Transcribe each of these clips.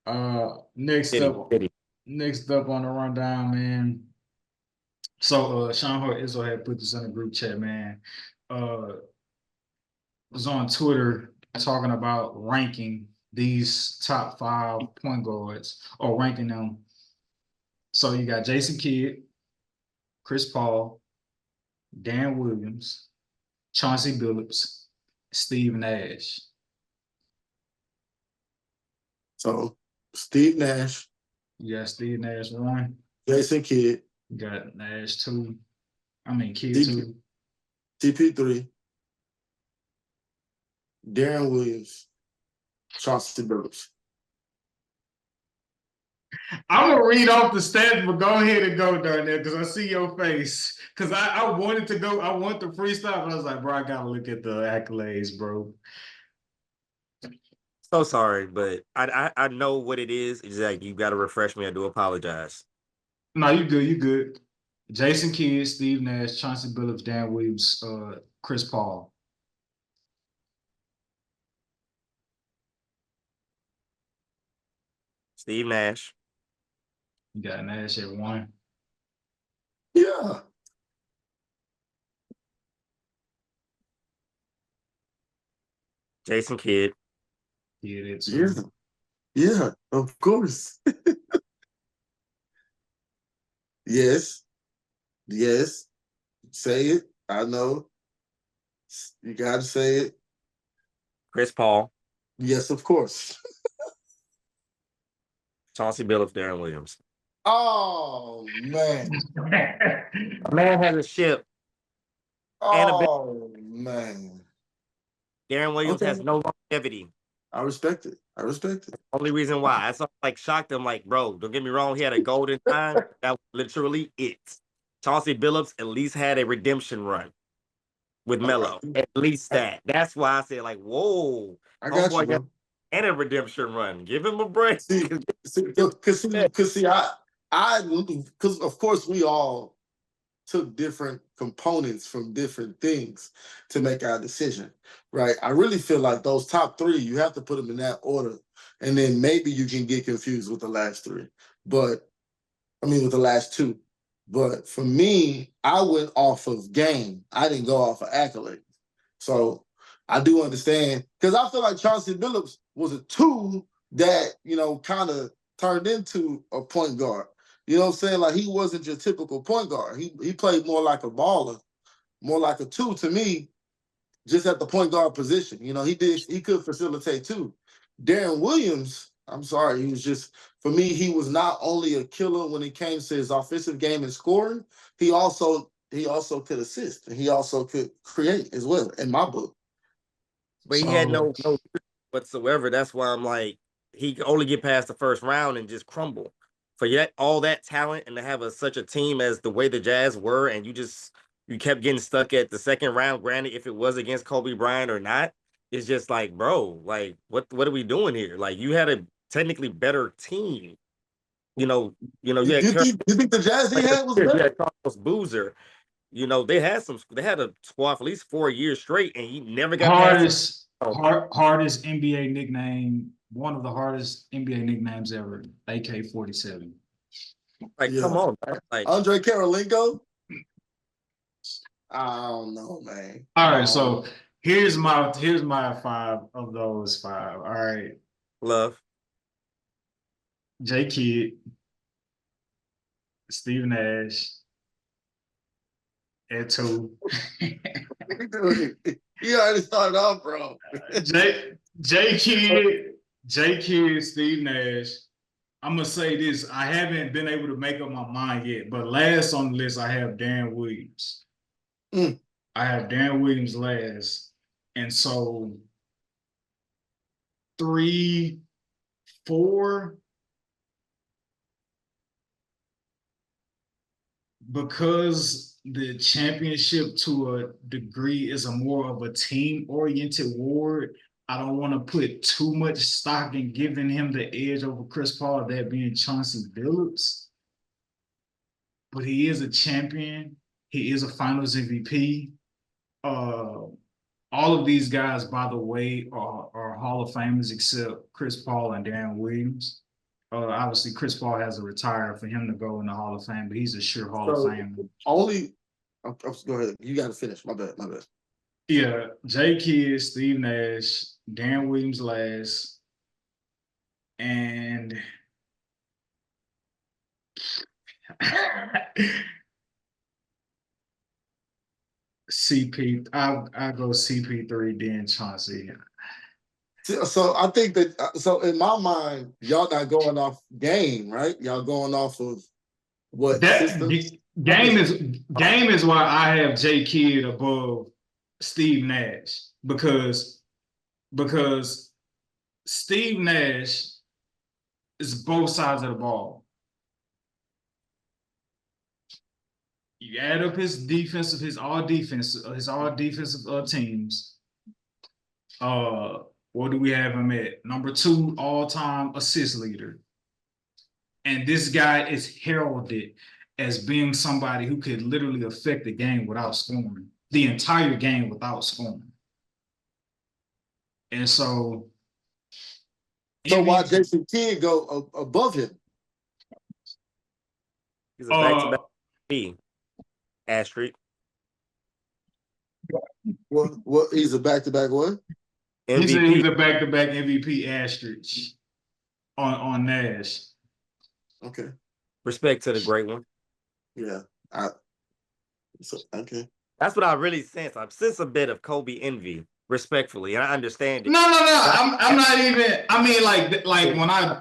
Next City, up, city. next up on the rundown, man. So Sean Hart Izzo had put this in a group chat, man. Uh was on Twitter talking about ranking these top five point guards or ranking them. So you got Jason Kidd, Chris Paul, Dan Williams, Chauncey Billups, Steve Nash. So Steve Nash, You got Steve Nash one. Jason Kidd, You got Nash two. I mean Kidd CP, two. CP3, Darren Williams, Chauncey Billups. I'm gonna read off the stats, but go ahead and go down there because I see your face. Because I wanted to go, I want the freestyle, but I was like, bro, I gotta look at the accolades, bro. So sorry, but I know what it is. It's like you got to refresh me. I do apologize. No, you good, you good. Jason Kidd, Steve Nash, Chauncey Billups, Dan Williams, Chris Paul. Steve Nash, You got Nash at one. Yeah. Jason Kidd, Kidd at Yeah. two. Yeah, of course. Yes. Yes. Say it. I know. You gotta say it. Chris Paul, Yes, of course. Chauncey Billups, Darren Williams. Oh man. A man has a ship and a bit. Oh man. Darren Williams Okay. has no longevity. I respect it. I respect it. Only reason why I saw like shocked him, like, bro, don't get me wrong, he had a golden time. That was literally it. Chauncey Billups at least had a redemption run with Melo. At least I, that. That's why I said, like, whoa, I got you, homeboy got bro. and a redemption run. Give him a break. See, because of course we all took different components from different things to make our decision, right? I really feel like those top three, you have to put them in that order, and then maybe you can get confused with the last three. But I mean, with the last two. But for me, I went off of game. I didn't go off of accolades. So I do understand because I feel like Chauncey Billups was a tool that, kind of turned into a point guard. You know what I'm saying? Like he wasn't your typical point guard. He played more like a baller, more like a two to me, just at the point guard position. He could facilitate too. Darren Williams, I'm sorry, he was just for me, he was not only a killer when it came to his offensive game and scoring, he also could assist and he also could create as well in my book. But he had So no whatsoever. That's why I'm like, he could only get past the first round and just crumble. For yet all that talent and to have such a team as the way the Jazz were, and you kept getting stuck at the second round. Granted, if it was against Kobe Bryant or not, it's just like, bro, like what are we doing here? Like you had a technically better team. You had You think the Jazz he had was you better? had Carlos Boozer. They had a squad for at least 4 years straight, and he never got past it. hardest NBA nickname, one of the hardest NBA nicknames ever, AK-47. Like, come Yeah. on, man. Like, Andre Karolinko? I don't know, man. All right, so here's my five of those five. All right. love. J Kidd, Steve Nash at two. You already started off, bro. J Kidd, J Kidd, Steve Nash. I'm gonna say this. I haven't been able to make up my mind yet, but last on the list I have Dan Williams. Mm. I have Dan Williams last. And so three, four, because the championship to a degree is a more of a team-oriented award. I don't want to put too much stock in giving him the edge over Chris Paul, that being Chauncey Billups. But he is a champion. He is a Finals MVP. All of these guys, by the way, are Hall of Famers except Chris Paul and Darren Williams. Obviously, Chris Paul has to retire for him to go in the Hall of Fame, but he's a sure Hall of Famer. Go ahead. You got to finish. My bad. Yeah, Jay Kidd, Steve Nash, Darren Williams last, and CP. I go CP3, then Chauncey. So I think that in my mind, y'all not going off game, right? Y'all going off of what system? Game is why I have Jay Kidd above Steve Nash because Steve Nash is both sides of the ball. You add up his all defensive teams. What do we have him at? Number 2 all-time assist leader. And this guy is heralded as being somebody who could literally affect the game without scoring, the entire game without scoring. And so why Jason Kidd go above him? He's a back-to-back MVP. Asterisk. What? He's a back-to-back what? MVP. He's a back-to-back MVP asterisk on Nash. Okay. Respect to the great one. Yeah. Okay. That's what I really sense. I sense a bit of Kobe envy, respectfully, and I understand it. No. I'm not even. I mean, like when I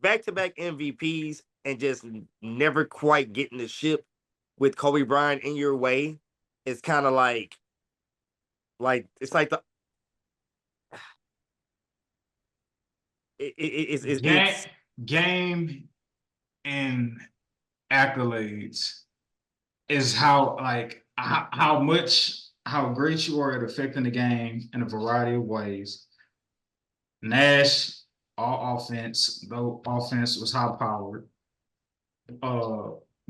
back-to-back MVPs and just never quite getting the ship with Kobe Bryant in your way, it's kind of like it's like the it's game and accolades is how great you are at affecting the game in a variety of ways. Nash, all offense, though offense was high powered.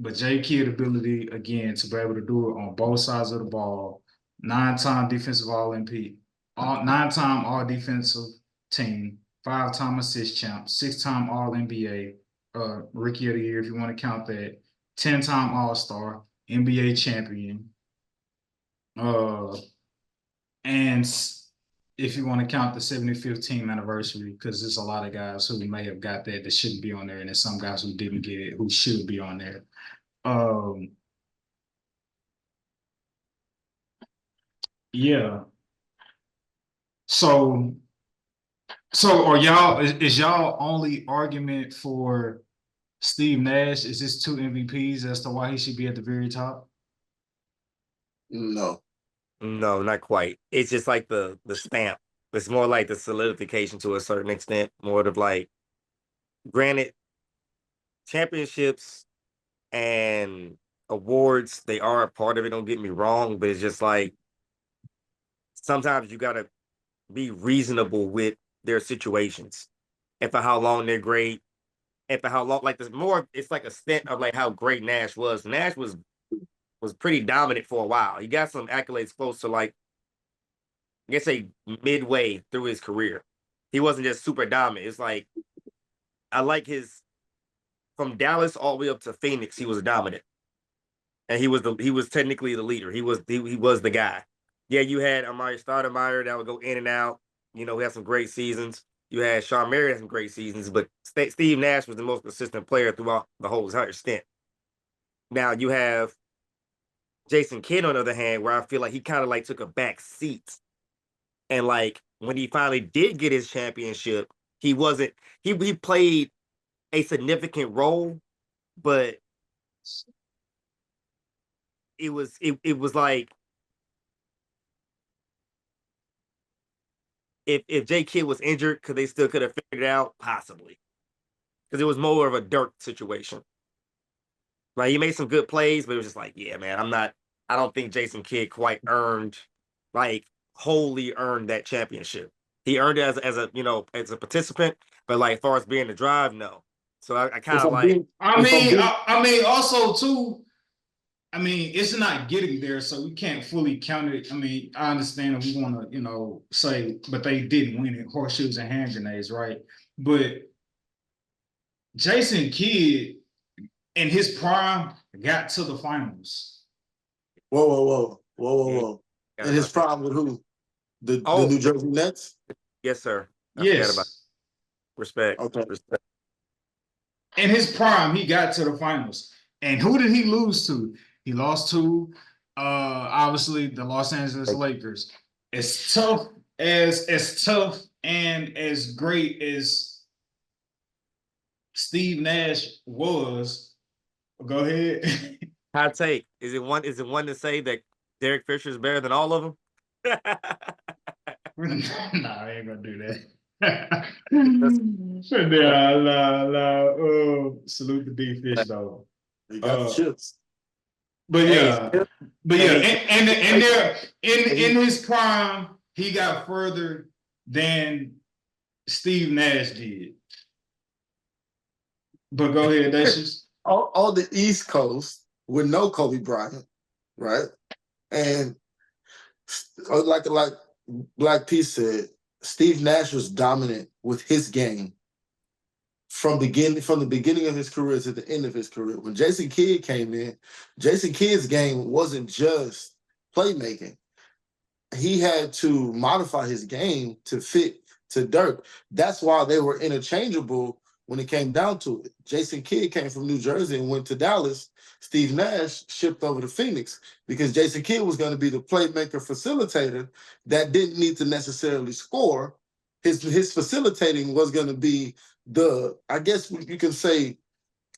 But Jay Kidd ability again to be able to do it on both sides of the ball, 9-time defensive All-NBA, 9-time All Defensive Team, 5-time assist champ, 6-time All-NBA, Rookie of the Year if you want to count that, 10-time All-Star, NBA champion, and if you want to count the 75th team anniversary, because there's a lot of guys who may have got that shouldn't be on there, and there's some guys who didn't get it who should be on there. Yeah. So are y'all is y'all only argument for Steve Nash is this 2 MVPs as to why he should be at the very top? No, not quite. It's just like the stamp. It's more like the solidification to a certain extent, more of like, granted, championships and awards, they are a part of it, don't get me wrong, but it's just like sometimes you gotta be reasonable with their situations and for how long they're great and for how long, like there's more, it's like a stint of like how great Nash was. Nash was pretty dominant for a while. He got some accolades close to like, I guess say midway through his career. He wasn't just super dominant. It's like, I like his, from Dallas all the way up to Phoenix, he was dominant. And he was technically the leader. He was the guy. Yeah, you had Amari Stoudemire that would go in and out. You know, he had some great seasons. You had Sean Murray had some great seasons, but Steve Nash was the most consistent player throughout the whole entire stint. Now you have Jason Kidd on the other hand, where I feel like he kind of like took a back seat. And like when he finally did get his championship, he played a significant role, but it was like if Jay Kidd was injured, could they still could have figured it out? Possibly. Because it was more of a Dirk situation. Like he made some good plays, but it was just like, yeah, man, I don't think Jason Kidd quite wholly earned that championship. He earned it as a participant, but like as far as being the drive, no. So I kind of like. I mean, also too. I mean, it's not getting there, so we can't fully count it. I mean, I understand that we want to, say, but they didn't win it, horseshoes and hand grenades, right? But Jason Kidd in his prime got to the finals. Whoa. And his problem with who? The New Jersey Nets? Yes, sir. I forgot about Yes. respect. Okay. Respect. In his prime, he got to the finals. And who did he lose to? He lost to obviously the Los Angeles Lakers. As tough and as great as Steve Nash was, go ahead. Hot take. Is it one to say that Derek Fisher is better than all of them? Nah, I ain't gonna do that. Salute the D fish though. He got the chips. But yeah, Hey, in his prime, he got further than Steve Nash did. But go ahead, that's just on the East Coast with no Kobe Bryant, right? And like Black P said, Steve Nash was dominant with his game from the beginning of his career to the end of his career. When Jason Kidd came in, Jason Kidd's game wasn't just playmaking. He had to modify his game to fit to Dirk. That's why they were interchangeable when it came down to it. Jason Kidd came from New Jersey and went to Dallas. Steve Nash shipped over to Phoenix because Jason Kidd was going to be the playmaker facilitator that didn't need to necessarily score. His facilitating was going to be I guess you can say,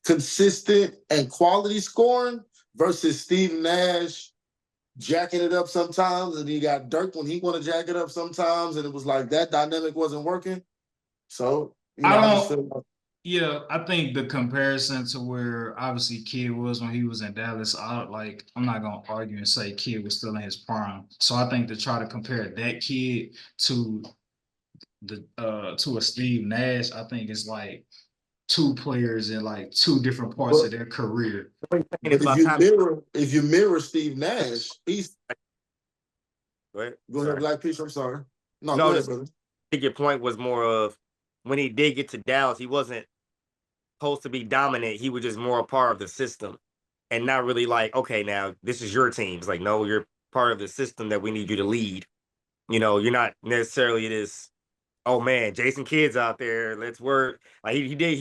consistent and quality scoring versus Steve Nash jacking it up sometimes, and he got Dirk when he want to jack it up sometimes, and it was like that dynamic wasn't working. So, I just feel like, yeah, I think the comparison to where obviously Kidd was when he was in Dallas, I'm not gonna argue and say Kidd was still in his prime. So I think to try to compare that Kidd to to a Steve Nash, I think it's like two players in like two different parts of their career. But if you mirror Steve Nash, he's Go ahead. Go ahead, Black Peach. I'm sorry. No, No, go ahead, brother. I think your point was more of when he did get to Dallas, he wasn't supposed to be dominant. He was just more a part of the system and not really like, okay, now this is your team. It's like, no, you're part of the system that we need you to lead. You're not necessarily this, oh man, Jason Kidd's out there. Let's work. Like he did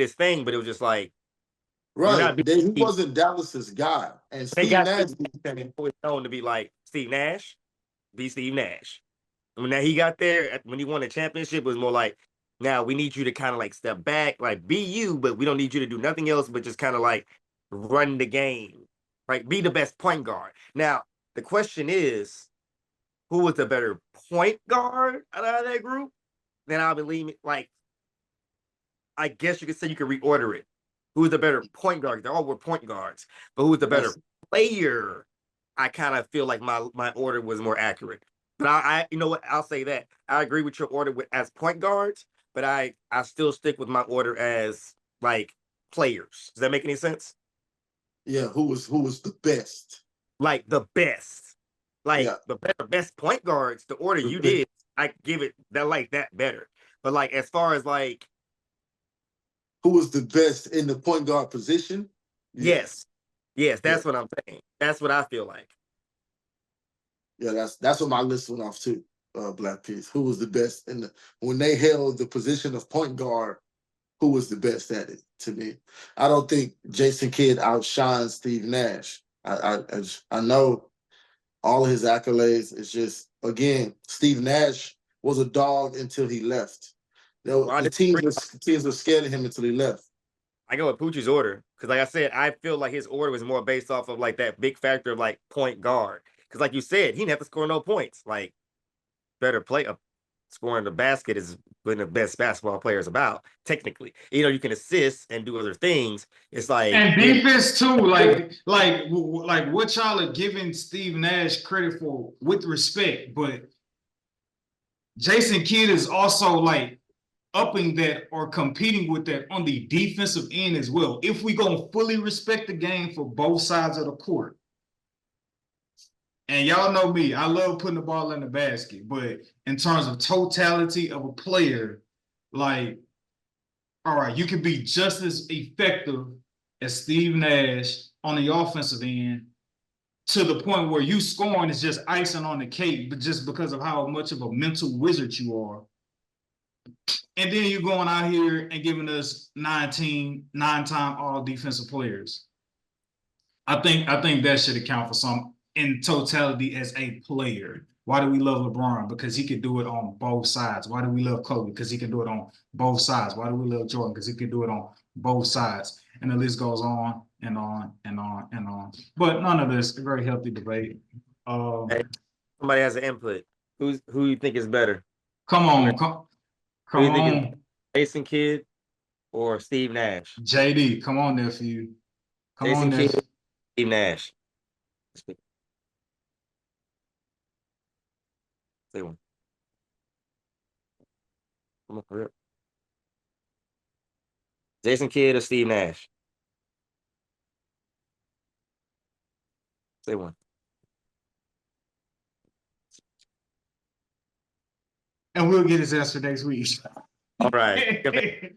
his thing, but it was just like, you're Right. not He wasn't Dallas's guy. And they Steve got Nash always known to be like Steve Nash, be Steve Nash. When now he got there, when he won the championship, it was more like, now we need you to kind of like step back, like be you, but we don't need you to do nothing else but just kind of like run the game, right? Be the best point guard. Now, the question is, who was the better point guard out of that group? Then I'll believe like, I guess you could say you could reorder it. Who's the better point guard? They all were point guards, but who's the better player? I kind of feel like my order was more accurate. But I you know what? I'll say that I agree with your order as point guards, but I still stick with my order as like players. Does that make any sense? Yeah, who was the best? Like the best, like Yeah. the best point guards. The order you did, I give it that better. But like as far as like who was the best in the point guard position? Yes, that's what I'm saying. That's what I feel like. Yeah, that's what my list went off too. Black Peace. Who was the best when they held the position of point guard? Who was the best at it? To me, I don't think Jason Kidd outshines Steve Nash. I know all of his accolades. It's just again, Steve Nash was a dog until he left. The teams were scared of him until he left. I go with Poochie's order because, like I said, I feel like his order was more based off of like that big factor of like point guard. Because, like you said, he didn't have to score no points. Like better play scoring the basket is when the best basketball player is about. Technically, you can assist and do other things. It's like and defense too. Like what y'all are giving Steve Nash credit for with respect, but Jason Kidd is also like upping that or competing with that on the defensive end as well. If we gonna fully respect the game for both sides of the court. And y'all know me, I love putting the ball in the basket, but in terms of totality of a player, like all right, you can be just as effective as Steve Nash on the offensive end to the point where you scoring is just icing on the cake, but just because of how much of a mental wizard you are. And then you're going out here and giving us 9-time all defensive players. I think that should account for some in totality as a player. Why do we love LeBron? Because he could do it on both sides. Why do we love Kobe? Because he can do it on both sides. Why do we love Jordan? Because he can do it on both sides. And the list goes on and on and on and on. But none of this, a very healthy debate. Hey, somebody has an input. Who you think is better? Come on, Who come you think on, is Jason Kidd or Steve Nash? JD, come on, nephew. Come on, Jason Kidd, nephew. Steve Nash. Say one. Come on, hurry up. Jason Kidd or Steve Nash? Say one. And we'll get his answer next week. All right.